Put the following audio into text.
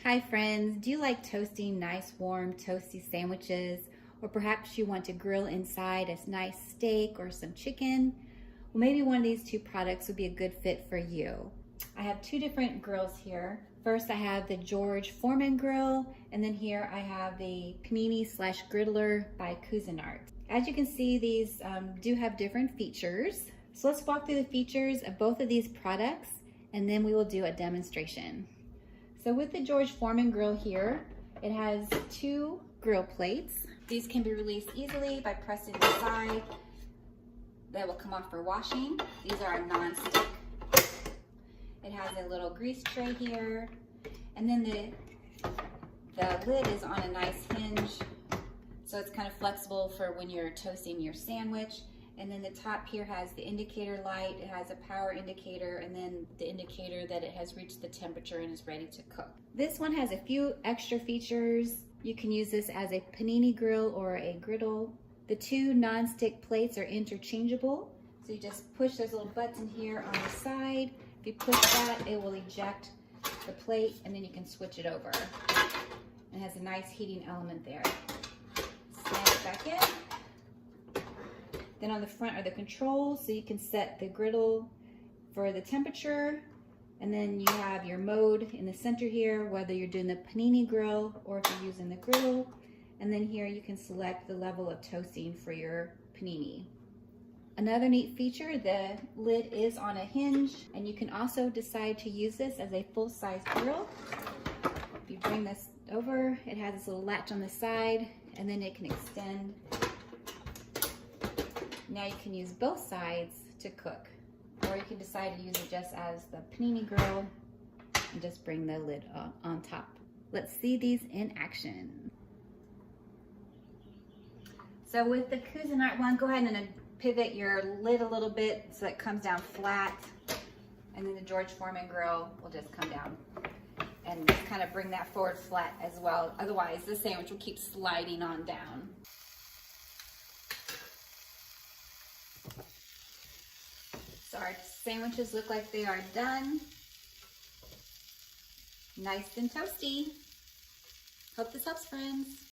Hi friends, do you like toasting nice warm toasty sandwiches? Or perhaps you want to grill inside a nice steak or some chicken? Well, maybe one of these two products would be a good fit for you. I have two different grills here. First I have the George Foreman grill, and then here I have the Panini / Griddler by Cuisinart. As you can see, these do have different features. So let's walk through the features of both of these products, and then we will do a demonstration. So with the George Foreman grill here, it has two grill plates. These can be released easily by pressing the side. They will come off for washing. These are non-stick. It has a little grease tray here. And then the lid is on a nice hinge. So it's kind of flexible for when you're toasting your sandwich. And then the top here has the indicator light, it has a power indicator, and then the indicator that it has reached the temperature and is ready to cook. This one has a few extra features. You can use this as a panini grill or a griddle. The two non-stick plates are interchangeable. So you just push those little buttons here on the side. If you push that, it will eject the plate, and then you can switch it over. It has a nice heating element there. Snap it back in. Then on the front are the controls, so you can set the griddle for the temperature, and then you have your mode in the center here, whether you're doing the panini grill or if you're using the griddle. And then here you can select the level of toasting for your panini. Another neat feature, the lid is on a hinge, and you can also decide to use this as a full-size grill. If you bring this over, it has this little latch on the side, and then it can extend. Now you can use both sides to cook, or you can decide to use it just as the panini grill and just bring the lid on top. Let's see these in action. So with the Cuisinart one, go ahead and pivot your lid a little bit so it comes down flat, and then the George Foreman grill will just come down and just kind of bring that forward flat as well. Otherwise the sandwich will keep sliding on down. So our sandwiches look like they are done. Nice and toasty. Hope this helps, friends.